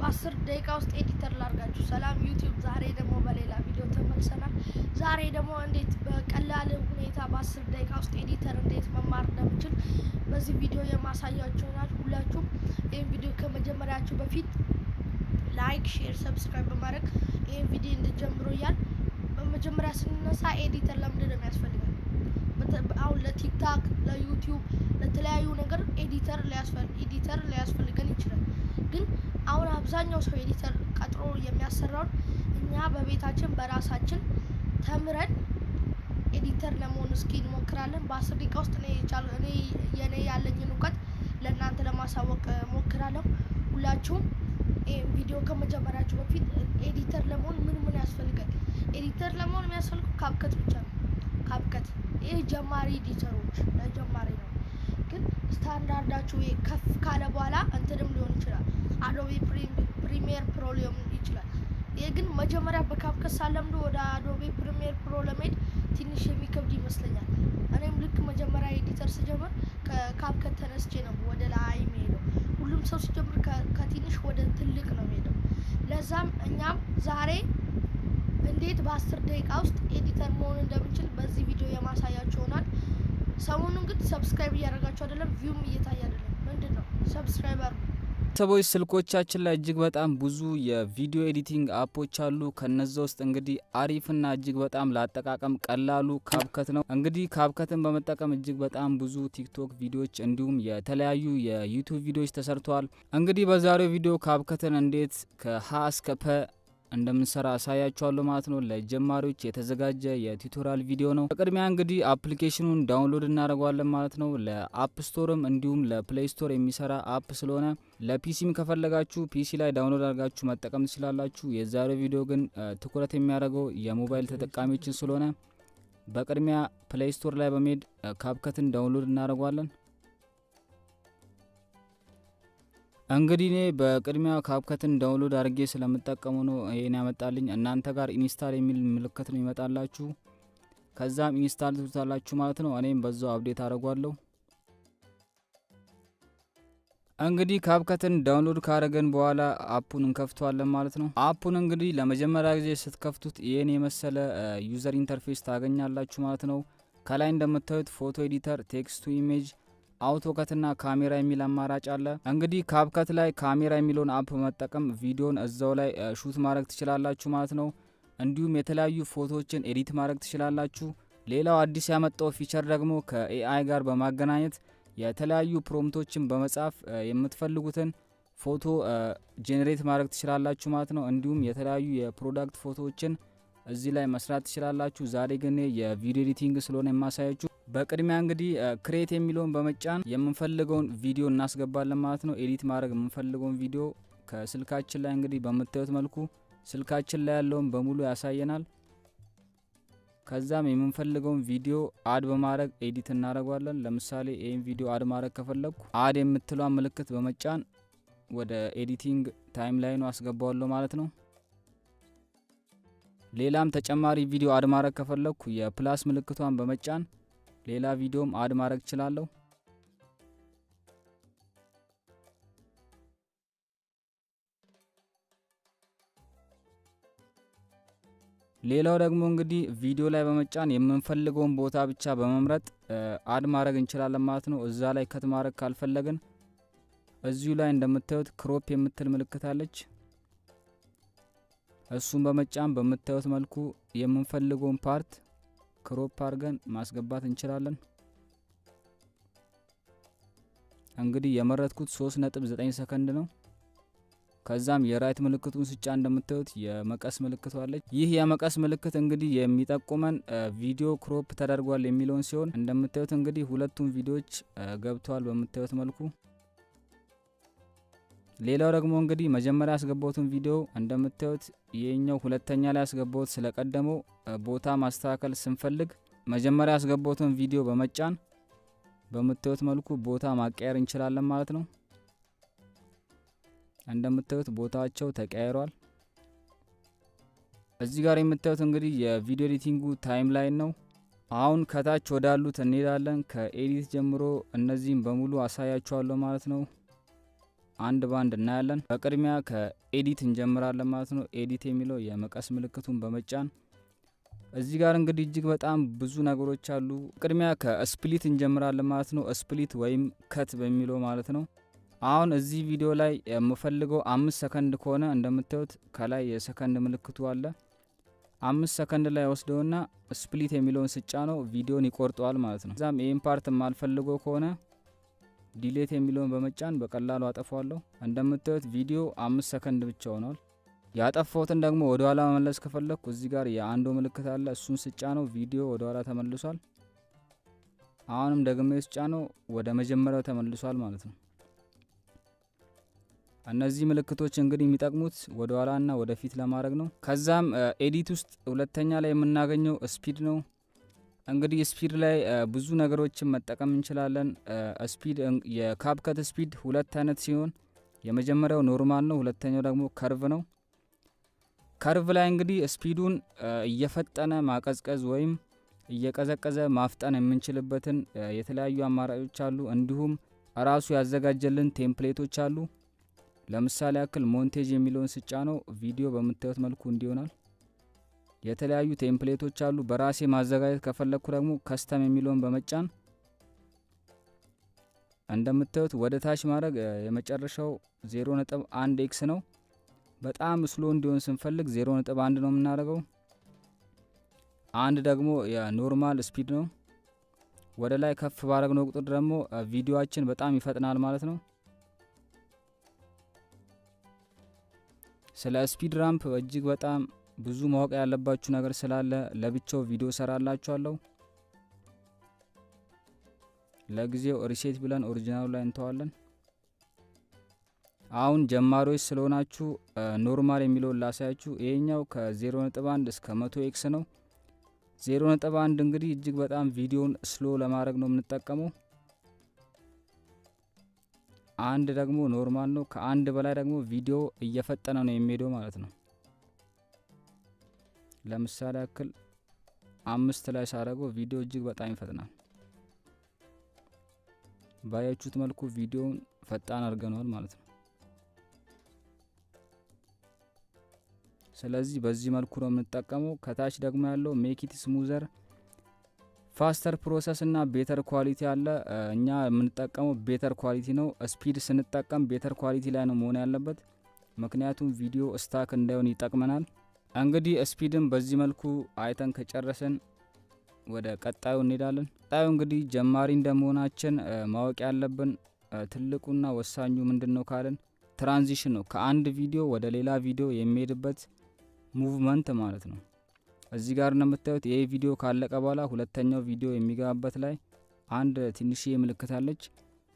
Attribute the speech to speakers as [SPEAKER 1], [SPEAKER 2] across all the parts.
[SPEAKER 1] በ10 ደቂቃ ውስጥ ኤዲተር ላርጋችሁ። ሰላም ዩቲዩብ፣ ዛሬ ደግሞ በሌላ ቪዲዮ ተመልሰናል። ዛሬ ደግሞ እንዴት በቀላል ሁኔታ በ10 ደቂቃ ውስጥ ኤዲተር እንዴት መማር እንደምችል በዚህ ቪዲዮ የማሳያችሁ ይሆናል። ሁላችሁም ይህን ቪዲዮ ከመጀመሪያችሁ በፊት ላይክ፣ ሼር፣ ሰብስክራይብ በማድረግ ይህን ቪዲዮ እንድጀምሩ እያል በመጀመሪያ ስንነሳ ኤዲተር ለምንድን ነው የሚያስፈልገን? አሁን ለቲክታክ፣ ለዩቲዩብ፣ ለተለያዩ ነገር ኤዲተር ሊያስፈልገን ይችላል። ግን አሁን አብዛኛው ሰው ኤዲተር ቀጥሮ የሚያሰራውን እኛ በቤታችን በራሳችን ተምረን ኤዲተር ለመሆን እስኪ እንሞክራለን። በ10 ደቂቃ ውስጥ እኔ ያለኝን እውቀት ለእናንተ ለማሳወቅ ሞክራለሁ። ሁላችሁም ይህን ቪዲዮ ከመጀመሪያችሁ በፊት ኤዲተር ለመሆን ምን ያስፈልጋል? ኤዲተር ለመሆን የሚያስፈልገው ካፕከት ብቻ ነው። ካፕከት ይህ ጀማሪ ኤዲተሮች ለጀማሪ ነው። ግን ስታንዳርዳችሁ ከፍ ካለ በኋላ እንትንም ሊሆን ይችላል። አዶቤ ፕሪሚየር ፕሮ ሊሆን ይችላል። ይህ ግን መጀመሪያ በካፕከት ሳለምዶ ወደ አዶቤ ፕሪሚየር ፕሮ ለመሄድ ትንሽ የሚከብድ ይመስለኛል። እኔም ልክ መጀመሪያ ኤዲተር ስጀምር ከካፕከት ተነስቼ ነው ወደ ላይ የሚሄደው። ሁሉም ሰው ሲጀምር ከትንሽ ወደ ትልቅ ነው የሚሄደው። ለዛም እኛም ዛሬ እንዴት በ10 ደቂቃ ውስጥ ኤዲተር መሆን እንደምንችል በዚህ ቪዲዮ የማሳያችሁ ይሆናል። ሰሞኑን ግን ሰብስክራይብ እያደረጋችሁ አይደለም፣ ቪውም እየታየ አይደለም። ምንድን ነው? ሰብስክራይብ አድርጉ።
[SPEAKER 2] ሰዎች ስልኮቻችን ላይ እጅግ በጣም ብዙ የቪዲዮ ኤዲቲንግ አፖች አሉ። ከነዛ ውስጥ እንግዲህ አሪፍና እጅግ በጣም ለአጠቃቀም ቀላሉ ካፕከት ነው። እንግዲህ ካፕከትን በመጠቀም እጅግ በጣም ብዙ ቲክቶክ ቪዲዮዎች እንዲሁም የተለያዩ የዩቲዩብ ቪዲዮዎች ተሰርተዋል። እንግዲህ በዛሬው ቪዲዮ ካፕከትን እንዴት ከሀ እስከ ፐ እንደምንሰራ አሳያችኋለሁ ማለት ነው። ለጀማሪዎች የተዘጋጀ የቱቶሪያል ቪዲዮ ነው። በቅድሚያ እንግዲህ አፕሊኬሽኑን ዳውንሎድ እናደርገዋለን ማለት ነው። ለአፕ ስቶርም እንዲሁም ለፕሌይ ስቶር የሚሰራ አፕ ስለሆነ ለፒሲም ከፈለጋችሁ ፒሲ ላይ ዳውንሎድ አድርጋችሁ መጠቀም ትችላላችሁ። የዛሬው ቪዲዮ ግን ትኩረት የሚያደርገው የሞባይል ተጠቃሚዎችን ስለሆነ በቅድሚያ ፕሌይ ስቶር ላይ በመሄድ ካፕከትን ዳውንሎድ እናደርገዋለን። እንግዲህ እኔ በቅድሚያ ካፕከትን ዳውንሎድ አድርጌ ስለምጠቀሙ ነው ይሄን ያመጣልኝ። እናንተ ጋር ኢንስታል የሚል ምልክት ነው ይመጣላችሁ። ከዛም ኢንስታል ትሉታላችሁ ማለት ነው። እኔም በዛው አፕዴት አደርጓለሁ። እንግዲህ ካፕከትን ዳውንሎድ ካደረገን በኋላ አፑን እንከፍተዋለን ማለት ነው። አፑን እንግዲህ ለመጀመሪያ ጊዜ ስትከፍቱት ይሄን የመሰለ ዩዘር ኢንተርፌስ ታገኛላችሁ ማለት ነው። ከላይ እንደምታዩት ፎቶ ኤዲተር፣ ቴክስት ቱ ኢሜጅ፣ አውቶከትና ካሜራ የሚል አማራጭ አለ። እንግዲህ ካፕከት ላይ ካሜራ የሚለውን አፕ በመጠቀም ቪዲዮን እዛው ላይ ሹት ማድረግ ትችላላችሁ ማለት ነው። እንዲሁም የተለያዩ ፎቶዎችን ኤዲት ማድረግ ትችላላችሁ። ሌላው አዲስ ያመጣው ፊቸር ደግሞ ከኤአይ ጋር በማገናኘት የተለያዩ ፕሮምፕቶችን በመጻፍ የምትፈልጉትን ፎቶ ጄኔሬት ማድረግ ትችላላችሁ ማለት ነው። እንዲሁም የተለያዩ የፕሮዳክት ፎቶዎችን እዚህ ላይ መስራት ትችላላችሁ። ዛሬ ግን የቪዲዮ ኤዲቲንግ ስለሆነ የማሳያችሁ በቅድሚያ እንግዲህ ክሬት የሚለውን በመጫን የምንፈልገውን ቪዲዮ እናስገባለን ማለት ነው። ኤዲት ማድረግ የምንፈልገውን ቪዲዮ ከስልካችን ላይ እንግዲህ በምታዩት መልኩ ስልካችን ላይ ያለውን በሙሉ ያሳየናል። ከዛም የምንፈልገውን ቪዲዮ አድ በማድረግ ኤዲት እናደርገዋለን። ለምሳሌ ይህን ቪዲዮ አድ ማድረግ ከፈለኩ አድ የምትለዋን ምልክት በመጫን ወደ ኤዲቲንግ ታይም ላይኑ አስገባዋለሁ ማለት ነው። ሌላም ተጨማሪ ቪዲዮ አድ ማድረግ ከፈለኩ የፕላስ ምልክቷን በመጫን ሌላ ቪዲዮም አድ ማድረግ እችላለሁ። ሌላው ደግሞ እንግዲህ ቪዲዮ ላይ በመጫን የምንፈልገውን ቦታ ብቻ በመምረጥ አድ ማድረግ እንችላለን ማለት ነው። እዛ ላይ ከት ማድረግ ካልፈለግን እዚሁ ላይ እንደምታዩት ክሮፕ የምትል ምልክት አለች። እሱን በመጫን በምታዩት መልኩ የምንፈልገውን ፓርት ክሮፕ አድርገን ማስገባት እንችላለን። እንግዲህ የመረጥኩት 3.9 ሰከንድ ነው። ከዛም የራይት ምልክቱን ስጫ እንደምታዩት የመቀስ ምልክቱ አለች። ይህ የመቀስ ምልክት እንግዲህ የሚጠቁመን ቪዲዮ ክሮፕ ተደርጓል የሚለውን ሲሆን እንደምታዩት እንግዲህ ሁለቱም ቪዲዮዎች ገብተዋል በምታዩት መልኩ። ሌላው ደግሞ እንግዲህ መጀመሪያ ያስገባሁትን ቪዲዮ እንደምታዩት ይሄኛው ሁለተኛ ላይ ያስገባሁት ስለቀደመው ቦታ ማስተካከል ስንፈልግ መጀመሪያ ያስገባሁትን ቪዲዮ በመጫን በምታዩት መልኩ ቦታ ማቀየር እንችላለን ማለት ነው። እንደምታዩት ቦታቸው ተቀያይሯል። እዚህ ጋር የምታዩት እንግዲህ የቪዲዮ ኤዲቲንጉ ታይም ላይን ነው። አሁን ከታች ወዳሉት እንሄዳለን። ከኤዲት ጀምሮ እነዚህን በሙሉ አሳያችኋለሁ ማለት ነው። አንድ ባንድ እናያለን። በቅድሚያ ከኤዲት እንጀምራለን ማለት ነው። ኤዲት የሚለው የመቀስ ምልክቱን በመጫን እዚህ ጋር እንግዲህ እጅግ በጣም ብዙ ነገሮች አሉ። ቅድሚያ ከስፕሊት እንጀምራለን ማለት ነው። ስፕሊት ወይም ከት በሚለው ማለት ነው። አሁን እዚህ ቪዲዮ ላይ የምፈልገው 5 ሰከንድ ከሆነ እንደምታዩት ከላይ የሰከንድ ምልክቱ አለ። 5 ሰከንድ ላይ ወስደውና ስፕሊት የሚለውን ስጫ ነው ቪዲዮን ይቆርጠዋል ማለት ነው። እዛም ይህን ፓርት የማልፈልገው ከሆነ ዲሌት የሚለውን በመጫን በቀላሉ አጠፋዋለሁ። እንደምታዩት ቪዲዮ 5 ሰከንድ ብቻ ሆኗል። ያጠፋሁትን ደግሞ ወደ ኋላ መመለስ ከፈለኩ እዚህ ጋር የአንዱ ምልክት አለ። እሱን ስጫ ነው ቪዲዮ ወደ ኋላ ተመልሷል። አሁንም ደግሜ ስጫ ነው ወደ መጀመሪያው ተመልሷል ማለት ነው። እነዚህ ምልክቶች እንግዲህ የሚጠቅሙት ወደ ኋላና ወደ ፊት ለማድረግ ነው። ከዛም ኤዲት ውስጥ ሁለተኛ ላይ የምናገኘው ስፒድ ነው። እንግዲህ ስፒድ ላይ ብዙ ነገሮችን መጠቀም እንችላለን። ስፒድ የካፕከት ስፒድ ሁለት አይነት ሲሆን የመጀመሪያው ኖርማል ነው፣ ሁለተኛው ደግሞ ከርቭ ነው። ከርቭ ላይ እንግዲህ ስፒዱን እየፈጠነ ማቀዝቀዝ ወይም እየቀዘቀዘ ማፍጠን የምንችልበትን የተለያዩ አማራጮች አሉ። እንዲሁም ራሱ ያዘጋጀልን ቴምፕሌቶች አሉ። ለምሳሌ ያክል ሞንቴጅ የሚለውን ስጫ ነው ቪዲዮ በምታዩት መልኩ እንዲሆናል። የተለያዩ ቴምፕሌቶች አሉ። በራሴ ማዘጋጀት ከፈለኩ ደግሞ ከስተም የሚለውን በመጫን እንደምታዩት ወደ ታች ማድረግ የመጨረሻው 0.1 ኤክስ ነው። በጣም ስሎ እንዲሆን ስንፈልግ 0.1 ነው የምናደርገው። አንድ ደግሞ የኖርማል ስፒድ ነው። ወደ ላይ ከፍ ባረግነው ቁጥር ደግሞ ቪዲዮአችን በጣም ይፈጥናል ማለት ነው። ስለ ስፒድ ራምፕ እጅግ በጣም ብዙ ማወቅ ያለባችሁ ነገር ስላለ ለብቻው ቪዲዮ ሰራላችኋለሁ። ለጊዜው ሪሴት ብለን ኦሪጂናሉ ላይ እንተዋለን። አሁን ጀማሪዎች ስለሆናችሁ ኖርማል የሚለውን ላሳያችሁ። ይሄኛው ከ0.1 እስከ 100 ኤክስ ነው። 0.1 እንግዲህ እጅግ በጣም ቪዲዮን ስሎ ለማድረግ ነው የምንጠቀመው። አንድ ደግሞ ኖርማል ነው። ከአንድ በላይ ደግሞ ቪዲዮ እየፈጠነ ነው የሚሄደው ማለት ነው። ለምሳሌ ያክል 5 ላይ ሳረገው ቪዲዮ እጅግ በጣም ይፈጥናል። ባያችሁት መልኩ ቪዲዮውን ፈጣን አድርገናል ማለት ነው። ስለዚህ በዚህ መልኩ ነው የምንጠቀመው። ከታች ደግሞ ያለው ሜክ ኢት ስሙዘር ፋስተር ፕሮሰስ እና ቤተር ኳሊቲ አለ። እኛ የምንጠቀመው ቤተር ኳሊቲ ነው። ስፒድ ስንጠቀም ቤተር ኳሊቲ ላይ ነው መሆን ያለበት፣ ምክንያቱም ቪዲዮ ስታክ እንዳይሆን ይጠቅመናል። እንግዲህ ስፒድን በዚህ መልኩ አይተን ከጨረሰን ወደ ቀጣዩ እንሄዳለን። ቀጣዩ እንግዲህ ጀማሪ እንደመሆናችን ማወቅ ያለብን ትልቁና ወሳኙ ምንድነው ካልን ትራንዚሽን ነው። ከአንድ ቪዲዮ ወደ ሌላ ቪዲዮ የሚሄድበት ሙቭመንት ማለት ነው። እዚህ ጋር እንደምታዩት ይሄ ቪዲዮ ካለቀ በኋላ ሁለተኛው ቪዲዮ የሚገባበት ላይ አንድ ትንሽዬ ምልክት አለች።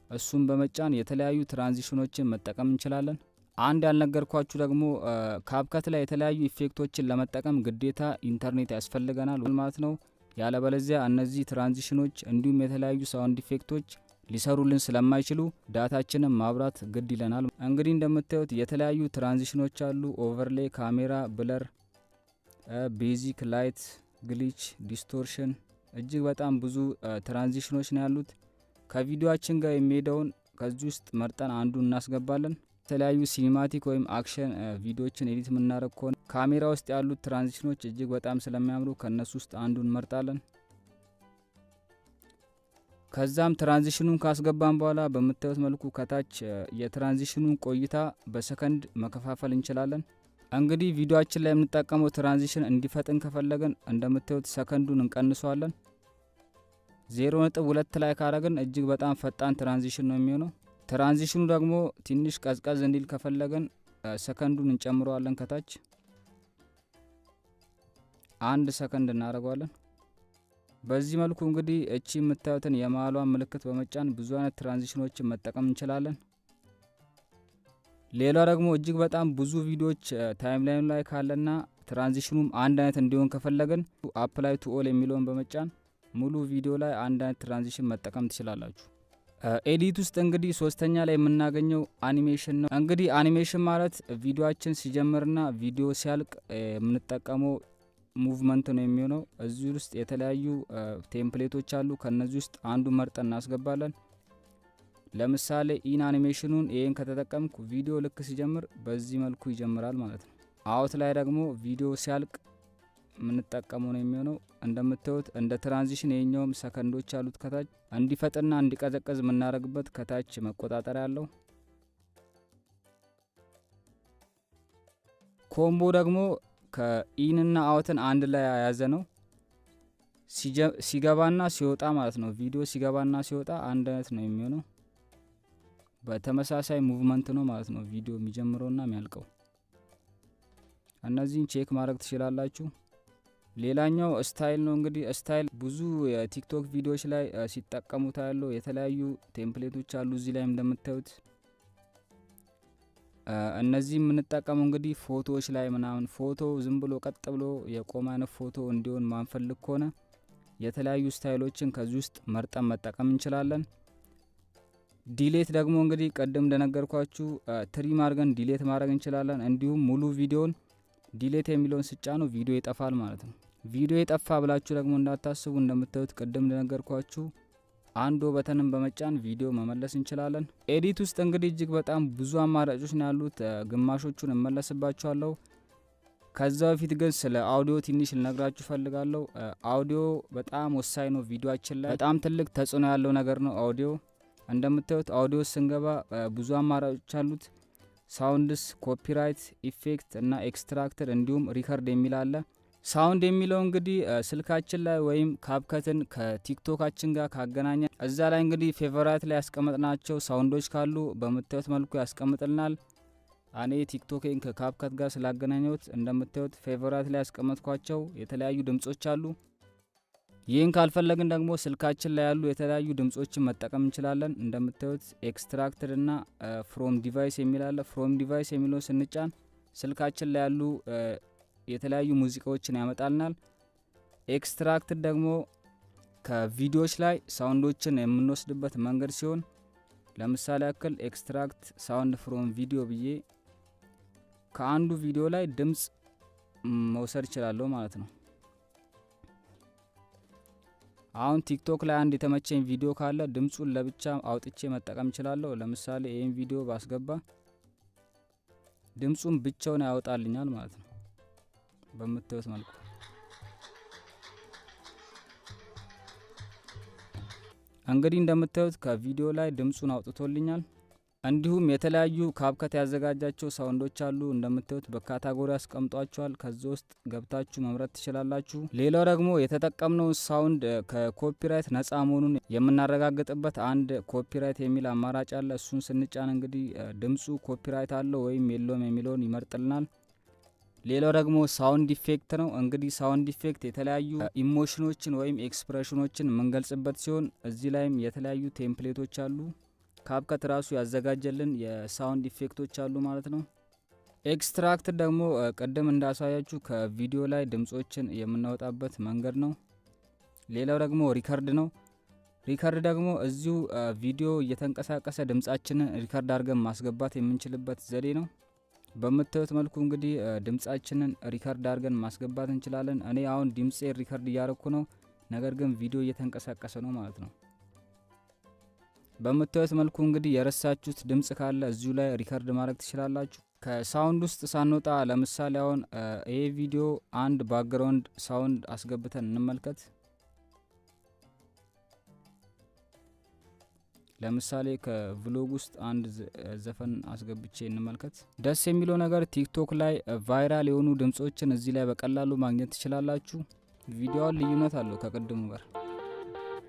[SPEAKER 2] እሱን በመጫን የተለያዩ ትራንዚሽኖችን መጠቀም እንችላለን። አንድ ያልነገርኳችሁ ደግሞ ካፕከት ላይ የተለያዩ ኢፌክቶችን ለመጠቀም ግዴታ ኢንተርኔት ያስፈልገናል ማለት ነው። ያለበለዚያ እነዚህ ትራንዚሽኖች እንዲሁም የተለያዩ ሳውንድ ኢፌክቶች ሊሰሩልን ስለማይችሉ ዳታችንን ማብራት ግድ ይለናል። እንግዲህ እንደምታዩት የተለያዩ ትራንዚሽኖች አሉ። ኦቨርሌይ፣ ካሜራ፣ ብለር፣ ቤዚክ፣ ላይት፣ ግሊች፣ ዲስቶርሽን እጅግ በጣም ብዙ ትራንዚሽኖች ነው ያሉት። ከቪዲዮአችን ጋር የሚሄደውን ከዚህ ውስጥ መርጠን አንዱን እናስገባለን። የተለያዩ ሲኒማቲክ ወይም አክሽን ቪዲዮዎችን ኤዲት የምናደርግ ከሆነ ካሜራ ውስጥ ያሉት ትራንዚሽኖች እጅግ በጣም ስለሚያምሩ ከነሱ ውስጥ አንዱን እንመርጣለን። ከዛም ትራንዚሽኑን ካስገባን በኋላ በምታዩት መልኩ ከታች የትራንዚሽኑን ቆይታ በሰከንድ መከፋፈል እንችላለን። እንግዲህ ቪዲዮአችን ላይ የምንጠቀመው ትራንዚሽን እንዲፈጥን ከፈለግን እንደምታዩት ሰከንዱን እንቀንሰዋለን። 0.2 ላይ ካረግን እጅግ በጣም ፈጣን ትራንዚሽን ነው የሚሆነው። ትራንዚሽኑ ደግሞ ትንሽ ቀዝቀዝ እንዲል ከፈለግን ሰከንዱን እንጨምረዋለን። ከታች 1 ሰከንድ እናደርገዋለን። በዚህ መልኩ እንግዲህ እቺ የምታዩትን የመሀሏን ምልክት በመጫን ብዙ አይነት ትራንዚሽኖችን መጠቀም እንችላለን። ሌላ ደግሞ እጅግ በጣም ብዙ ቪዲዮዎች ታይምላይን ላይ ካለና ትራንዚሽኑም አንድ አይነት እንዲሆን ከፈለግን አፕላይ ቱ ኦል የሚለውን በመጫን ሙሉ ቪዲዮ ላይ አንድ አይነት ትራንዚሽን መጠቀም ትችላላችሁ። ኤዲት ውስጥ እንግዲህ ሶስተኛ ላይ የምናገኘው አኒሜሽን ነው። እንግዲህ አኒሜሽን ማለት ቪዲዮአችን ሲጀምርና ቪዲዮ ሲያልቅ የምንጠቀመው ሙቭመንት ነው የሚሆነው። እዚህ ውስጥ የተለያዩ ቴምፕሌቶች አሉ። ከነዚህ ውስጥ አንዱ መርጠን እናስገባለን። ለምሳሌ ኢን አኒሜሽኑን ይሄን ከተጠቀምኩ ቪዲዮ ልክ ሲጀምር በዚህ መልኩ ይጀምራል ማለት ነው። አውት ላይ ደግሞ ቪዲዮ ሲያልቅ የምንጠቀመው ነው የሚሆነው። እንደምታዩት እንደ ትራንዚሽን የኛውም ሰከንዶች አሉት ከታች እንዲፈጥና እንዲቀዘቀዝ የምናደርግበት ከታች መቆጣጠሪያ አለው። ኮምቦ ደግሞ ከኢንና አውትን አንድ ላይ የያዘ ነው። ሲገባና ሲወጣ ማለት ነው። ቪዲዮ ሲገባና ሲወጣ አንድ አይነት ነው የሚሆነው። በተመሳሳይ ሙቭመንት ነው ማለት ነው ቪዲዮ የሚጀምረውና የሚያልቀው። እነዚህን ቼክ ማድረግ ትችላላችሁ። ሌላኛው ስታይል ነው። እንግዲህ ስታይል ብዙ የቲክቶክ ቪዲዮዎች ላይ ሲጠቀሙት ያለው የተለያዩ ቴምፕሌቶች አሉ። እዚህ ላይ እንደምታዩት እነዚህ የምንጠቀመው እንግዲህ ፎቶዎች ላይ ምናምን ፎቶ ዝም ብሎ ቀጥ ብሎ የቆመ አይነት ፎቶ እንዲሆን ማንፈልግ ከሆነ የተለያዩ ስታይሎችን ከዚህ ውስጥ መርጠን መጠቀም እንችላለን። ዲሌት ደግሞ እንግዲህ ቀደም እንደነገርኳችሁ ትሪም አድርገን ዲሌት ማድረግ እንችላለን። እንዲሁም ሙሉ ቪዲዮን ዲሌት የሚለውን ስጫኑ ቪዲዮ ይጠፋል ማለት ነው። ቪዲዮ የጠፋ ብላችሁ ደግሞ እንዳታስቡ። እንደምታዩት ቀደም እንደነገርኳችሁ አንድ በተንን በመጫን ቪዲዮ መመለስ እንችላለን። ኤዲት ውስጥ እንግዲህ እጅግ በጣም ብዙ አማራጮች ነው ያሉት። ግማሾቹን እመለስባችኋለሁ። ከዛ በፊት ግን ስለ አውዲዮ ትንሽ ልነግራችሁ ፈልጋለሁ። አውዲዮ በጣም ወሳኝ ነው። ቪዲዮአችን ላይ በጣም ትልቅ ተጽዕኖ ያለው ነገር ነው አውዲዮ። እንደምታዩት አውዲዮ ስንገባ ብዙ አማራጮች አሉት። ሳውንድስ፣ ኮፒራይት፣ ኢፌክት እና ኤክስትራክተር እንዲሁም ሪከርድ የሚል አለ። ሳውንድ የሚለው እንግዲህ ስልካችን ላይ ወይም ካብከትን ከቲክቶካችን ጋር ካገናኘ እዛ ላይ እንግዲህ ፌቨራይት ላይ ያስቀመጥናቸው ሳውንዶች ካሉ በምታዩት መልኩ ያስቀምጥልናል። እኔ ቲክቶኬን ከካፕከት ጋር ስላገናኘሁት እንደምታዩት ፌቨራይት ላይ ያስቀመጥኳቸው የተለያዩ ድምጾች አሉ። ይህን ካልፈለግን ደግሞ ስልካችን ላይ ያሉ የተለያዩ ድምጾችን መጠቀም እንችላለን። እንደምታዩት ኤክስትራክትድ እና ፍሮም ዲቫይስ የሚል አለ። ፍሮም ዲቫይስ የሚለው ስንጫን ስልካችን ላይ ያሉ የተለያዩ ሙዚቃዎችን ያመጣልናል። ኤክስትራክትድ ደግሞ ከቪዲዮዎች ላይ ሳውንዶችን የምንወስድበት መንገድ ሲሆን ለምሳሌ ያክል ኤክስትራክት ሳውንድ ፍሮም ቪዲዮ ብዬ ከአንዱ ቪዲዮ ላይ ድምጽ መውሰድ እችላለሁ ማለት ነው። አሁን ቲክቶክ ላይ አንድ የተመቸኝ ቪዲዮ ካለ ድምጹን ለብቻ አውጥቼ መጠቀም እችላለሁ። ለምሳሌ ይህን ቪዲዮ ባስገባ ድምጹን ብቻውን ያወጣልኛል ማለት ነው በምታዩት መልኩ። እንግዲህ እንደምታዩት ከቪዲዮ ላይ ድምጹን አውጥቶልኛል። እንዲሁም የተለያዩ ካብከት ያዘጋጃቸው ሳውንዶች አሉ። እንደምታዩት በካታጎሪ አስቀምጧቸዋል። ከዚህ ውስጥ ገብታችሁ መምረጥ ትችላላችሁ። ሌላው ደግሞ የተጠቀምነው ሳውንድ ከኮፒራይት ነጻ መሆኑን የምናረጋግጥበት አንድ ኮፒራይት የሚል አማራጭ አለ። እሱን ስንጫን እንግዲህ ድምጹ ኮፒራይት አለው ወይም የለውም የሚለውን ይመርጥልናል። ሌላው ደግሞ ሳውንድ ኢፌክት ነው። እንግዲህ ሳውንድ ኢፌክት የተለያዩ ኢሞሽኖችን ወይም ኤክስፕሬሽኖችን የምንገልጽበት ሲሆን እዚህ ላይም የተለያዩ ቴምፕሌቶች አሉ። ካብከት ራሱ ያዘጋጀልን የሳውንድ ኢፌክቶች አሉ ማለት ነው። ኤክስትራክት ደግሞ ቀደም እንዳሳያችሁ ከቪዲዮ ላይ ድምጾችን የምናወጣበት መንገድ ነው። ሌላው ደግሞ ሪከርድ ነው። ሪከርድ ደግሞ እዚሁ ቪዲዮ እየተንቀሳቀሰ ድምጻችንን ሪከርድ አድርገን ማስገባት የምንችልበት ዘዴ ነው። በምታዩት መልኩ እንግዲህ ድምጻችንን ሪከርድ አድርገን ማስገባት እንችላለን። እኔ አሁን ድምጼ ሪከርድ እያደረኩ ነው፣ ነገር ግን ቪዲዮ እየተንቀሳቀሰ ነው ማለት ነው። በምታዩት መልኩ እንግዲህ የረሳችሁት ድምጽ ካለ እዚሁ ላይ ሪከርድ ማድረግ ትችላላችሁ። ከሳውንድ ውስጥ ሳንወጣ ለምሳሌ አሁን ይሄ ቪዲዮ አንድ ባክግራውንድ ሳውንድ አስገብተን እንመልከት። ለምሳሌ ከቭሎግ ውስጥ አንድ ዘፈን አስገብቼ እንመልከት። ደስ የሚለው ነገር ቲክቶክ ላይ ቫይራል የሆኑ ድምጾችን እዚህ ላይ በቀላሉ ማግኘት ትችላላችሁ። ቪዲዮውን ልዩነት አለው ከቅድሙ ጋር፣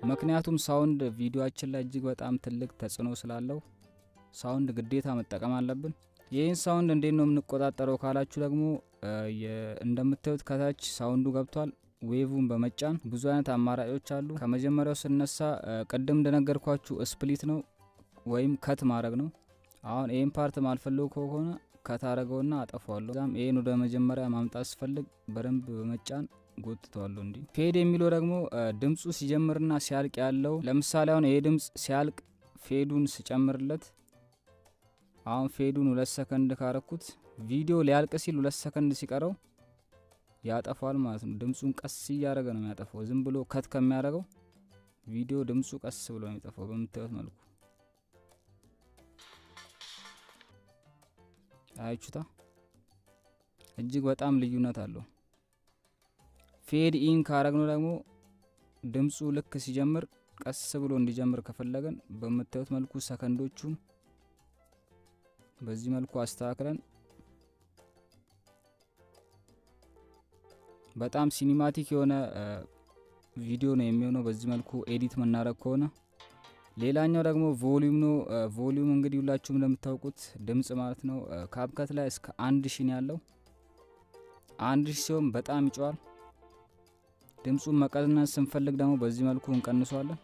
[SPEAKER 2] ምክንያቱም ሳውንድ ቪዲዮአችን ላይ እጅግ በጣም ትልቅ ተጽዕኖ ስላለው ሳውንድ ግዴታ መጠቀም አለብን። ይህን ሳውንድ እንዴት ነው የምንቆጣጠረው ካላችሁ ደግሞ እንደምታዩት ከታች ሳውንዱ ገብቷል። ዌቭን በመጫን ብዙ አይነት አማራጮች አሉ። ከመጀመሪያው ስነሳ ቀደም እንደነገርኳችሁ ስፕሊት ነው ወይም ከት ማድረግ ነው። አሁን ይህን ፓርት ማልፈልገው ከሆነ ከት አረገውና አጠፋዋለሁ። ዛም ይህን ወደ መጀመሪያ ማምጣት ስፈልግ በደንብ በመጫን ጎትተዋለሁ። እንዲ ፌድ የሚለው ደግሞ ድምጹ ሲጀምርና ሲያልቅ ያለው። ለምሳሌ አሁን ይሄ ድምጽ ሲያልቅ ፌዱን ስጨምርለት፣ አሁን ፌዱን 2 ሰከንድ ካረኩት ቪዲዮ ሊያልቅ ሲል 2 ሰከንድ ሲቀረው ያጠፋል ማለት ነው። ድምጹን ቀስ እያደረገ ነው የሚያጠፋው። ዝም ብሎ ከት ከሚያደርገው ቪዲዮ ድምጹ ቀስ ብሎ ነው የሚጠፋው በምታዩት መልኩ። አያችሁታ እጅግ በጣም ልዩነት አለው። ፌድ ኢን ካረግነው ደግሞ ድምፁ ልክ ሲጀምር ቀስ ብሎ እንዲጀምር ከፈለገን በምታዩት መልኩ ሰከንዶቹን በዚህ መልኩ አስተካክለን በጣም ሲኒማቲክ የሆነ ቪዲዮ ነው የሚሆነው በዚህ መልኩ ኤዲት መናረግ ከሆነ። ሌላኛው ደግሞ ቮሊዩም ነው። ቮሊዩም እንግዲህ ሁላችሁም እንደምታውቁት ድምጽ ማለት ነው። ካፕከት ላይ እስከ 1000 ነው ያለው። 1000 ሲሆን በጣም ይጮሃል። ድምጹን መቀነስ ስንፈልግ ደግሞ በዚህ መልኩ እንቀንሷለን።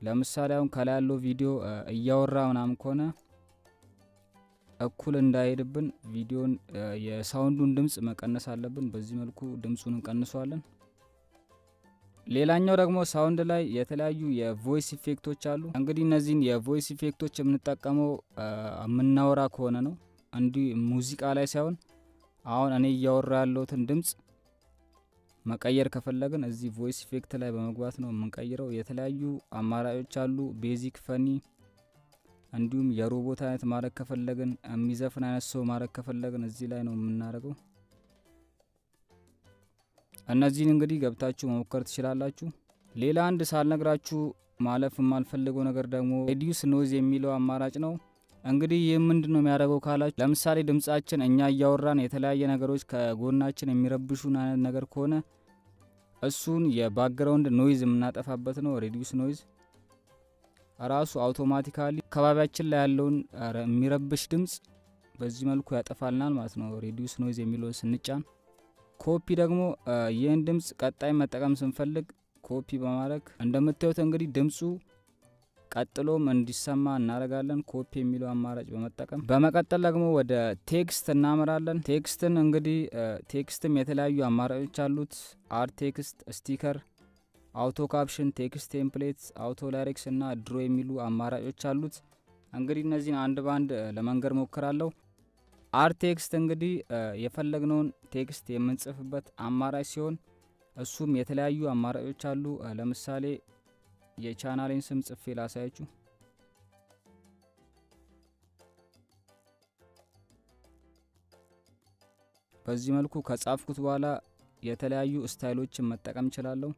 [SPEAKER 2] ለምሳሌ አሁን ከላይ ያለው ቪዲዮ እያወራ ምናምን ከሆነ እኩል እንዳይሄድብን ቪዲዮን የሳውንዱን ድምጽ መቀነስ አለብን። በዚህ መልኩ ድምጹን እንቀንሷለን። ሌላኛው ደግሞ ሳውንድ ላይ የተለያዩ የቮይስ ኢፌክቶች አሉ። እንግዲህ እነዚህን የቮይስ ኢፌክቶች የምንጠቀመው የምናወራ ከሆነ ነው። እንዲህ ሙዚቃ ላይ ሳይሆን አሁን እኔ እያወራ ያለሁትን ድምጽ መቀየር ከፈለግን እዚህ ቮይስ ኢፌክት ላይ በመግባት ነው የምንቀይረው። የተለያዩ አማራጮች አሉ። ቤዚክ፣ ፈኒ እንዲሁም የሮቦት አይነት ማድረግ ከፈለግን የሚዘፍን አይነት ሰው ማድረግ ከፈለግን እዚህ ላይ ነው የምናደርገው። እነዚህን እንግዲህ ገብታችሁ መሞከር ትችላላችሁ። ሌላ አንድ ሳልነግራችሁ ማለፍ የማልፈልገው ነገር ደግሞ ሬዲዩስ ኖይዝ የሚለው አማራጭ ነው። እንግዲህ ይህ ምንድነው የሚያደርገው ካላችሁ ለምሳሌ ድምጻችን እኛ እያወራን የተለያየ ነገሮች ከጎናችን የሚረብሹን አይነት ነገር ከሆነ እሱን የባክግራውንድ ኖይዝ የምናጠፋበት ነው። ሬዲዩስ ኖይዝ ራሱ አውቶማቲካሊ አካባቢያችን ላይ ያለውን የሚረብሽ ድምጽ በዚህ መልኩ ያጠፋልናል ማለት ነው። ሬዲዩስ ኖይዝ የሚለውን ስንጫን ኮፒ ደግሞ ይህን ድምጽ ቀጣይ መጠቀም ስንፈልግ ኮፒ በማድረግ እንደምታዩት እንግዲህ ድምጹ ቀጥሎም እንዲሰማ እናደርጋለን ኮፒ የሚለው አማራጭ በመጠቀም። በመቀጠል ደግሞ ወደ ቴክስት እናመራለን። ቴክስትን እንግዲህ ቴክስትም የተለያዩ አማራጮች አሉት። አር ቴክስት፣ ስቲከር፣ አውቶ ካፕሽን፣ ቴክስት ቴምፕሌት፣ አውቶ ላይሬክስ እና ድሮ የሚሉ አማራጮች አሉት። እንግዲህ እነዚህን አንድ ባንድ ለመንገር ሞክራለሁ። አር ቴክስት እንግዲህ የፈለግነውን ቴክስት የምንጽፍበት አማራጭ ሲሆን እሱም የተለያዩ አማራጮች አሉ። ለምሳሌ የቻናሌን ስም ጽፌ ላሳያችሁ። በዚህ መልኩ ከጻፍኩት በኋላ የተለያዩ ስታይሎችን መጠቀም እችላለሁ።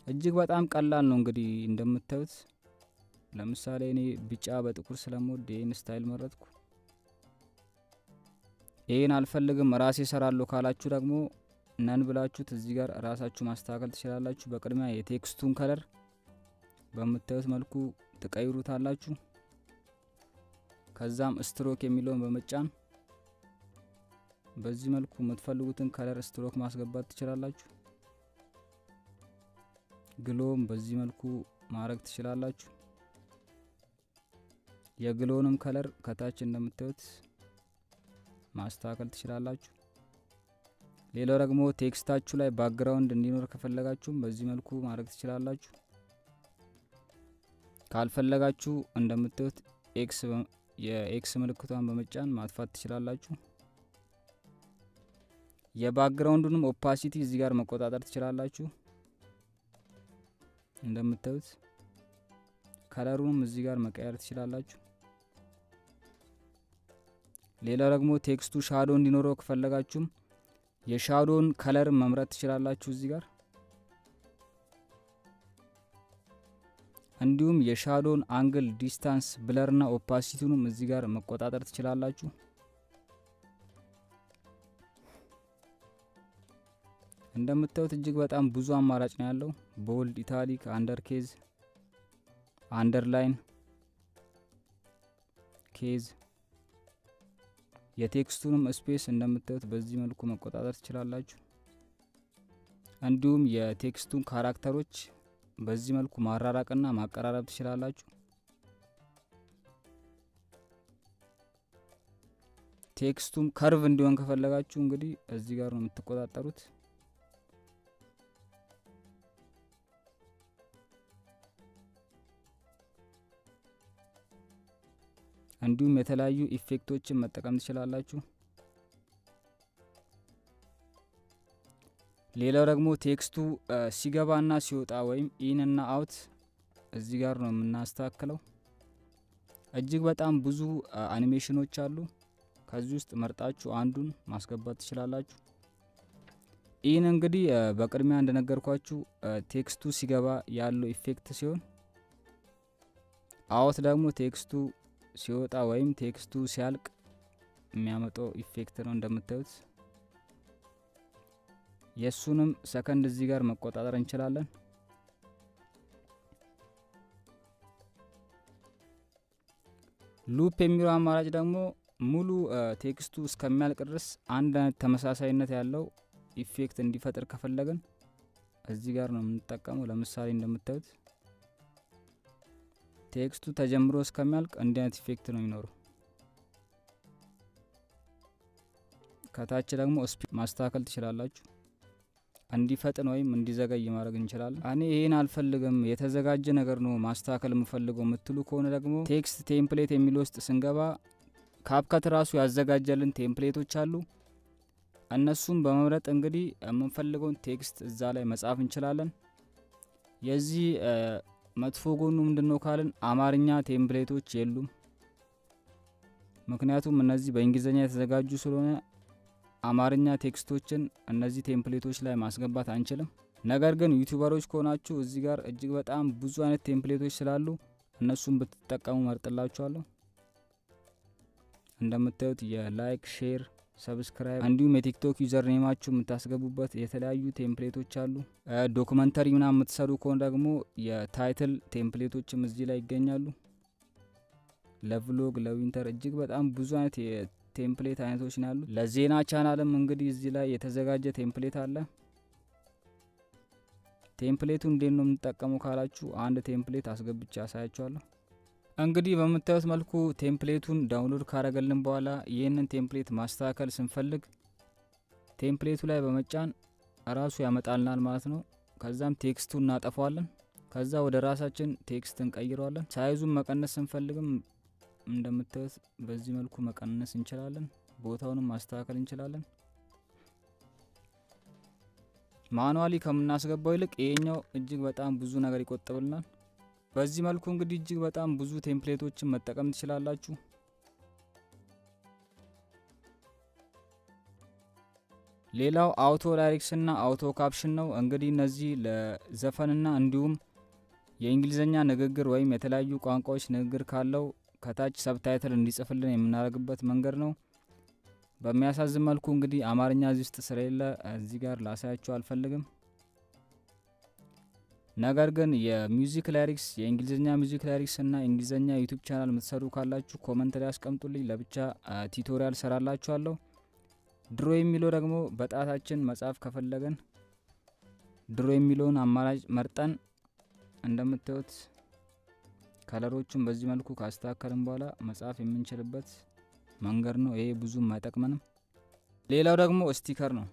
[SPEAKER 2] እጅግ በጣም ቀላል ነው። እንግዲህ እንደምታዩት ለምሳሌ እኔ ቢጫ በጥቁር ስለምወድ ይህን ስታይል መረጥኩ። ይህን አልፈልግም ራሴ እሰራለሁ ካላችሁ ደግሞ ነን ብላችሁት እዚህ ጋር ራሳችሁ ማስተካከል ትችላላችሁ። በቅድሚያ የቴክስቱን ከለር በምታዩት መልኩ ትቀይሩታላችሁ። ከዛም ስትሮክ የሚለውን በመጫን በዚህ መልኩ የምትፈልጉትን ከለር ስትሮክ ማስገባት ትችላላችሁ። ግሎም በዚህ መልኩ ማድረግ ትችላላችሁ። የግሎንም ከለር ከታች እንደምታዩት ማስተካከል ትችላላችሁ። ሌላው ደግሞ ቴክስታችሁ ላይ ባክግራውንድ እንዲኖር ከፈለጋችሁም በዚህ መልኩ ማድረግ ትችላላችሁ። ካልፈለጋችሁ እንደምታዩት የኤክስ ምልክቷን በመጫን ማጥፋት ትችላላችሁ። የባክግራውንዱንም ኦፓሲቲ እዚህ ጋር መቆጣጠር ትችላላችሁ። እንደምታዩት ከለሩንም እዚህ ጋር መቀየር ትችላላችሁ። ሌላው ደግሞ ቴክስቱ ሻዶ እንዲኖረው ከፈለጋችሁም የሻዶውን ከለር መምረጥ ትችላላችሁ እዚህ ጋር። እንዲሁም የሻዶውን አንግል፣ ዲስታንስ፣ ብለርና ኦፓሲቲውንም እዚህ ጋር መቆጣጠር ትችላላችሁ። እንደምታዩት እጅግ በጣም ብዙ አማራጭ ነው ያለው። ቦልድ፣ ኢታሊክ፣ አንደር ኬዝ፣ አንደርላይን፣ ኬዝ። የቴክስቱንም ስፔስ እንደምታዩት በዚህ መልኩ መቆጣጠር ትችላላችሁ። እንዲሁም የቴክስቱን ካራክተሮች በዚህ መልኩ ማራራቅና ማቀራረብ ትችላላችሁ። ቴክስቱም ከርቭ እንዲሆን ከፈለጋችሁ እንግዲህ እዚህ ጋር ነው የምትቆጣጠሩት። እንዲሁም የተለያዩ ኢፌክቶችን መጠቀም ትችላላችሁ። ሌላው ደግሞ ቴክስቱ ሲገባና ሲወጣ ወይም ኢን እና አውት እዚህ ጋር ነው የምናስተካክለው። እጅግ በጣም ብዙ አኒሜሽኖች አሉ። ከዚህ ውስጥ መርጣችሁ አንዱን ማስገባት ትችላላችሁ። ይህን እንግዲህ በቅድሚያ እንደነገርኳችሁ ቴክስቱ ሲገባ ያለው ኢፌክት ሲሆን አውት ደግሞ ቴክስቱ ሲወጣ ወይም ቴክስቱ ሲያልቅ የሚያመጣው ኢፌክት ነው እንደምታዩት። የሱንም ሰከንድ እዚህ ጋር መቆጣጠር እንችላለን። ሉፕ የሚለው አማራጭ ደግሞ ሙሉ ቴክስቱ እስከሚያልቅ ድረስ አንድ አይነት ተመሳሳይነት ያለው ኢፌክት እንዲፈጥር ከፈለግን እዚህ ጋር ነው የምንጠቀመው። ለምሳሌ እንደምታዩት ቴክስቱ ተጀምሮ እስከሚያልቅ እንዲህ አይነት ኢፌክት ነው የሚኖረው። ከታች ደግሞ ስፒድ ማስተካከል ትችላላችሁ። እንዲፈጥን ወይም እንዲዘገይ ማድረግ እንችላለን። እኔ ይሄን አልፈልግም የተዘጋጀ ነገር ነው ማስተካከል የምፈልገው የምትሉ ከሆነ ደግሞ ቴክስት ቴምፕሌት የሚለው ውስጥ ስንገባ ካፕከት ራሱ ያዘጋጀልን ቴምፕሌቶች አሉ። እነሱም በመምረጥ እንግዲህ የምንፈልገውን ቴክስት እዛ ላይ መጻፍ እንችላለን። የዚህ መጥፎ ጎኑ ምንድነው ካልን አማርኛ ቴምፕሌቶች የሉም። ምክንያቱም እነዚህ በእንግሊዝኛ የተዘጋጁ ስለሆነ አማርኛ ቴክስቶችን እነዚህ ቴምፕሌቶች ላይ ማስገባት አንችልም። ነገር ግን ዩቲዩበሮች ከሆናችሁ እዚህ ጋር እጅግ በጣም ብዙ አይነት ቴምፕሌቶች ስላሉ እነሱን ብትጠቀሙ መርጥላችኋለሁ። እንደምታዩት የላይክ ሼር ሰብስክራይብ እንዲሁም የቲክቶክ ዩዘር ኔማችሁ የምታስገቡበት የተለያዩ ቴምፕሌቶች አሉ። ዶክመንተሪ ምናምን የምትሰሩ ከሆነ ደግሞ የታይትል ቴምፕሌቶችም እዚህ ላይ ይገኛሉ። ለቭሎግ ለዊንተር እጅግ በጣም ብዙ አይነት የቴምፕሌት አይነቶች ነው ያሉት። ለዜና ቻናልም እንግዲህ እዚህ ላይ የተዘጋጀ ቴምፕሌት አለ። ቴምፕሌቱ እንዴት ነው የምንጠቀመው ካላችሁ አንድ ቴምፕሌት አስገብቼ አሳያችኋለሁ። እንግዲህ በምታዩት መልኩ ቴምፕሌቱን ዳውንሎድ ካረገልን በኋላ ይህንን ቴምፕሌት ማስተካከል ስንፈልግ ቴምፕሌቱ ላይ በመጫን ራሱ ያመጣልናል ማለት ነው። ከዛም ቴክስቱን እናጠፋዋለን። ከዛ ወደ ራሳችን ቴክስት እንቀይረዋለን። ሳይዙን መቀነስ ስንፈልግም እንደምታዩት በዚህ መልኩ መቀነስ እንችላለን። ቦታውንም ማስተካከል እንችላለን። ማኑዋሊ ከምናስገባው ይልቅ ይሄኛው እጅግ በጣም ብዙ ነገር ይቆጥብልናል። በዚህ መልኩ እንግዲህ እጅግ በጣም ብዙ ቴምፕሌቶችን መጠቀም ትችላላችሁ። ሌላው አውቶ ዳይሬክስ እና አውቶ ካፕሽን ነው። እንግዲህ እነዚህ ለዘፈንና እንዲሁም የእንግሊዝኛ ንግግር ወይም የተለያዩ ቋንቋዎች ንግግር ካለው ከታች ሰብታይትል እንዲጽፍልን የምናደርግበት መንገድ ነው። በሚያሳዝን መልኩ እንግዲህ አማርኛ እዚህ ውስጥ ስለሌለ እዚህ ጋር ላሳያችሁ አልፈልግም። ነገር ግን የሚውዚክ ላይሪክስ የእንግሊዝኛ ሚውዚክ ላይሪክስ እና እንግሊዝኛ ዩቲዩብ ቻናል የምትሰሩ ካላችሁ ኮመንት ላይ አስቀምጡልኝ። ለብቻ ቲዩቶሪያል ሰራላችኋለሁ። ድሮ የሚለው ደግሞ በጣታችን መጻፍ ከፈለገን ድሮ የሚለውን አማራጭ መርጠን እንደምታዩት ከለሮቹን በዚህ መልኩ ካስተካከልን በኋላ መጻፍ የምንችልበት መንገድ ነው። ይሄ ብዙም አይጠቅመንም። ሌላው ደግሞ ስቲከር ነው።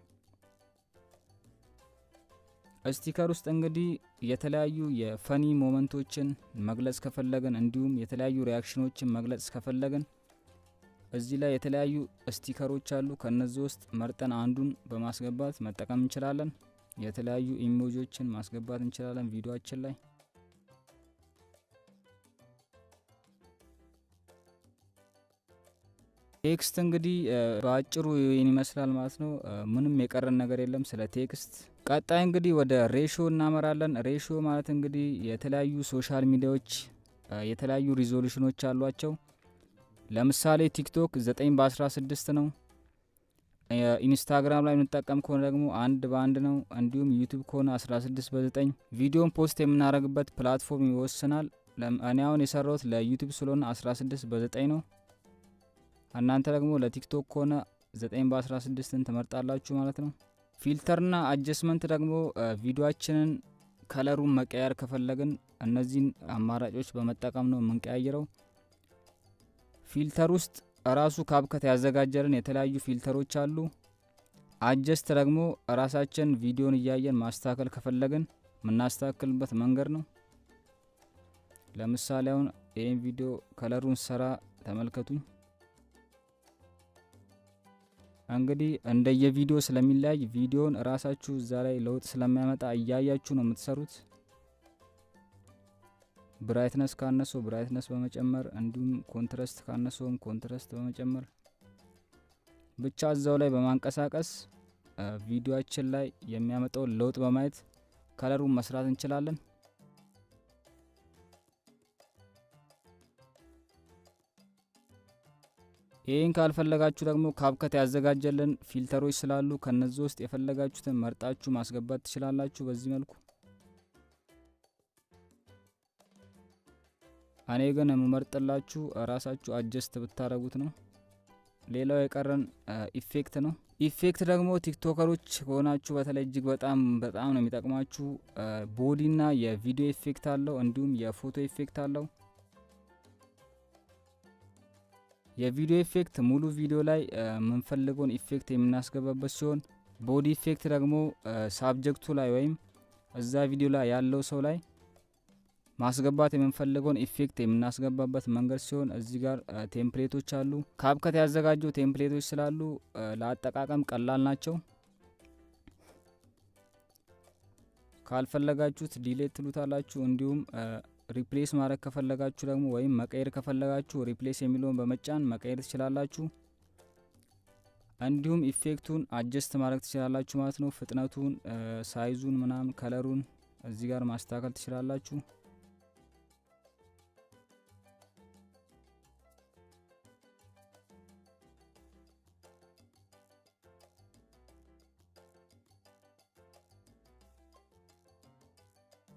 [SPEAKER 2] ስቲከር ውስጥ እንግዲህ የተለያዩ የፈኒ ሞመንቶችን መግለጽ ከፈለገን እንዲሁም የተለያዩ ሪያክሽኖችን መግለጽ ከፈለገን እዚህ ላይ የተለያዩ ስቲከሮች አሉ። ከነዚህ ውስጥ መርጠን አንዱን በማስገባት መጠቀም እንችላለን። የተለያዩ ኢሞጂዎችን ማስገባት እንችላለን ቪዲዮአችን ላይ። ቴክስት እንግዲህ በአጭሩ ይህን ይመስላል ማለት ነው። ምንም የቀረን ነገር የለም ስለ ቴክስት። ቀጣይ እንግዲህ ወደ ሬሾ እናመራለን። ሬሾ ማለት እንግዲህ የተለያዩ ሶሻል ሚዲያዎች የተለያዩ ሪዞሉሽኖች አሏቸው። ለምሳሌ ቲክቶክ 9:16 ነው። ኢንስታግራም ላይ የምንጠቀም ከሆነ ደግሞ 1:1 ነው። እንዲሁም ዩቲዩብ ከሆነ 16:9። ቪዲዮን ፖስት የምናደርግበት ፕላትፎርም ይወስናል። እኔ አሁን የሰራሁት ለዩቲዩብ ስለሆነ 16:9 ነው። እናንተ ደግሞ ለቲክቶክ ከሆነ 9:16ን ትመርጣላችሁ ማለት ነው። ፊልተርና አጀስትመንት ደግሞ ቪዲዮአችንን ከለሩን መቀየር ከፈለግን እነዚህን አማራጮች በመጠቀም ነው የምንቀያየረው። ፊልተር ውስጥ ራሱ ካፕከት ያዘጋጀልን የተለያዩ ፊልተሮች አሉ። አጀስት ደግሞ ራሳችን ቪዲዮን እያየን ማስተካከል ከፈለግን የምናስተካክልበት መንገድ ነው። ለምሳሌ አሁን ይህን ቪዲዮ ከለሩን ሰራ ተመልከቱኝ። እንግዲህ እንደየቪዲዮ ስለሚለያይ ቪዲዮን ራሳችሁ እዛ ላይ ለውጥ ስለሚያመጣ እያያችሁ ነው የምትሰሩት። ብራይትነስ ካነሰው ብራይትነስ በመጨመር እንዲሁም ኮንትራስት ካነሰውም ኮንትራስት በመጨመር ብቻ እዛው ላይ በማንቀሳቀስ ቪዲዮአችን ላይ የሚያመጣው ለውጥ በማየት ከለሩን መስራት እንችላለን። ይሄን ካልፈለጋችሁ ደግሞ ካፕከት ያዘጋጀልን ፊልተሮች ስላሉ ከነዚህ ውስጥ የፈለጋችሁትን መርጣችሁ ማስገባት ትችላላችሁ። በዚህ መልኩ እኔ ግን የምመርጥላችሁ ራሳችሁ አጀስት ብታረጉት ነው። ሌላው የቀረን ኢፌክት ነው። ኢፌክት ደግሞ ቲክቶከሮች ከሆናችሁ በተለይ እጅግ በጣም ነው የሚጠቅማችሁ። ቦዲና የቪዲዮ ኢፌክት አለው፣ እንዲሁም የፎቶ ኢፌክት አለው። የቪዲዮ ኢፌክት ሙሉ ቪዲዮ ላይ የምንፈልገውን ኢፌክት የምናስገባበት ሲሆን ቦዲ ኢፌክት ደግሞ ሳብጀክቱ ላይ ወይም እዛ ቪዲዮ ላይ ያለው ሰው ላይ ማስገባት የምንፈልገውን ኢፌክት የምናስገባበት መንገድ ሲሆን እዚህ ጋር ቴምፕሌቶች አሉ። ካፕከት ያዘጋጀው ቴምፕሌቶች ስላሉ ለአጠቃቀም ቀላል ናቸው። ካልፈለጋችሁት ዲሌት ትሉታላችሁ። እንዲሁም ሪፕሌስ ማድረግ ከፈለጋችሁ ደግሞ ወይም መቀየር ከፈለጋችሁ ሪፕሌስ የሚለውን በመጫን መቀየር ትችላላችሁ። እንዲሁም ኢፌክቱን አጀስት ማድረግ ትችላላችሁ ማለት ነው። ፍጥነቱን፣ ሳይዙን፣ ምናምን ከለሩን እዚህ ጋር ማስተካከል ትችላላችሁ።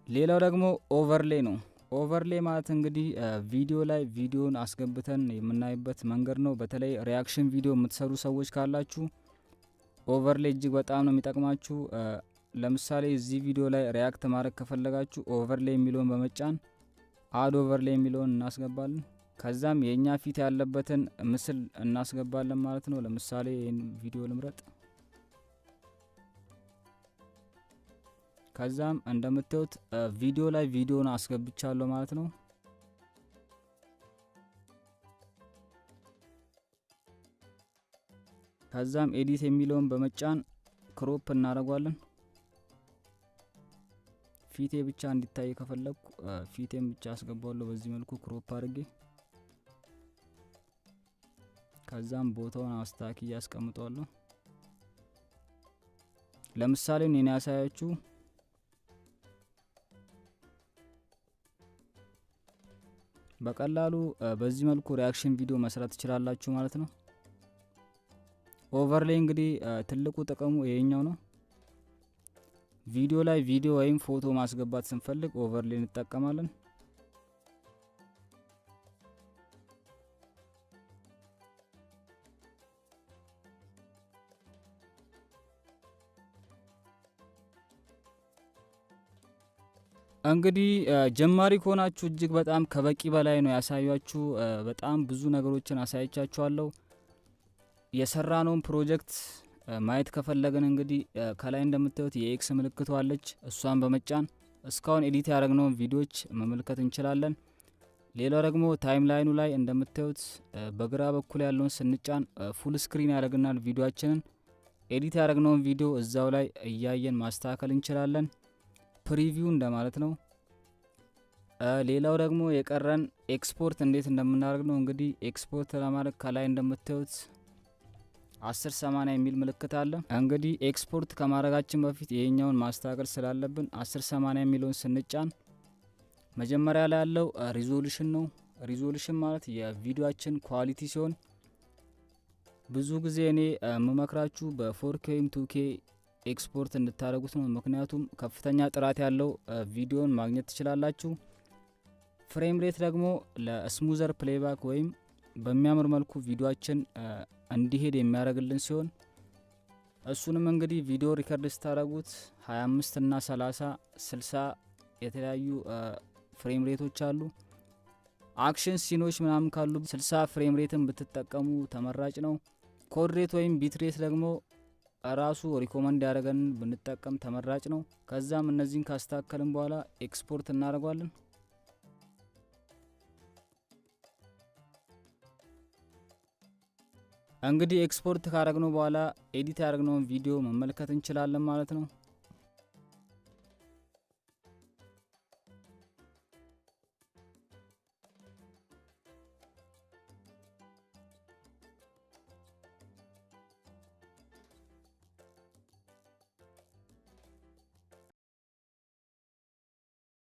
[SPEAKER 2] ሌላው ደግሞ ኦቨርሌ ነው። ኦቨርሌ ማለት እንግዲህ ቪዲዮ ላይ ቪዲዮን አስገብተን የምናይበት መንገድ ነው። በተለይ ሪያክሽን ቪዲዮ የምትሰሩ ሰዎች ካላችሁ ኦቨርሌ እጅግ በጣም ነው የሚጠቅማችሁ። ለምሳሌ እዚህ ቪዲዮ ላይ ሪያክት ማድረግ ከፈለጋችሁ ኦቨርሌ የሚለውን በመጫን አድ ኦቨርሌ የሚለውን እናስገባለን። ከዛም የእኛ ፊት ያለበትን ምስል እናስገባለን ማለት ነው። ለምሳሌ ይህን ቪዲዮ ልምረጥ። ከዛም እንደምታዩት ቪዲዮ ላይ ቪዲዮን አስገብቻለሁ ማለት ነው። ከዛም ኤዲት የሚለውን በመጫን ክሮፕ እናደርጋለን። ፊቴ ብቻ እንዲታይ ከፈለኩ ፊቴን ብቻ አስገባለሁ በዚህ መልኩ ክሮፕ አድርጌ። ከዛም ቦታውን አስተካክዬ አስቀምጣለሁ። ለምሳሌ እኔ ያሳያችሁ በቀላሉ በዚህ መልኩ ሪያክሽን ቪዲዮ መስራት ትችላላችሁ ማለት ነው። ኦቨርሌይ እንግዲህ ትልቁ ጥቅሙ ይሄኛው ነው። ቪዲዮ ላይ ቪዲዮ ወይም ፎቶ ማስገባት ስንፈልግ ኦቨርሌይ እንጠቀማለን። እንግዲህ ጀማሪ ከሆናችሁ እጅግ በጣም ከበቂ በላይ ነው ያሳያችሁ። በጣም ብዙ ነገሮችን አሳይቻችኋለሁ። የሰራነውን ፕሮጀክት ማየት ከፈለግን እንግዲህ ከላይ እንደምታዩት የኤክስ ምልክቷ አለች። እሷን በመጫን እስካሁን ኤዲት ያደረግነውን ቪዲዮዎች መመልከት እንችላለን። ሌላው ደግሞ ታይም ላይኑ ላይ እንደምታዩት በግራ በኩል ያለውን ስንጫን ፉል ስክሪን ያደርግናል ቪዲዮአችንን። ኤዲት ያደረግነውን ቪዲዮ እዛው ላይ እያየን ማስተካከል እንችላለን። ፕሪቪው እንደማለት ነው። ሌላው ደግሞ የቀረን ኤክስፖርት እንዴት እንደምናደርግ ነው። እንግዲህ ኤክስፖርት ለማድረግ ከላይ እንደምታዩት 1080 የሚል ምልክት አለ። እንግዲህ ኤክስፖርት ከማድረጋችን በፊት ይሄኛውን ማስተካከል ስላለብን 1080 የሚለውን ስንጫን መጀመሪያ ላይ ያለው ሪዞሉሽን ነው። ሪዞሉሽን ማለት የቪዲዮአችን ኳሊቲ ሲሆን ብዙ ጊዜ እኔ የምመክራችሁ በ4K ወይም 2K ኤክስፖርት እንድታደርጉት ነው። ምክንያቱም ከፍተኛ ጥራት ያለው ቪዲዮን ማግኘት ትችላላችሁ። ፍሬም ሬት ደግሞ ለስሙዘር ፕሌይባክ ወይም በሚያምር መልኩ ቪዲዮአችን እንዲሄድ የሚያደርግልን ሲሆን እሱንም እንግዲህ ቪዲዮ ሪከርድ ስታደርጉት 25 እና 30 60 የተለያዩ ፍሬም ሬቶች አሉ። አክሽን ሲኖች ምናምን ካሉ 60 ፍሬም ሬትን ብትጠቀሙ ተመራጭ ነው። ኮድ ሬት ወይም ቢት ሬት ደግሞ ራሱ ሪኮመንድ ያደረገን ብንጠቀም ተመራጭ ነው። ከዛም እነዚህን ካስተካከልን በኋላ ኤክስፖርት እናደርጋለን። እንግዲህ ኤክስፖርት ካደረግነው በኋላ ኤዲት ያደረግነውን ቪዲዮ መመልከት እንችላለን ማለት ነው።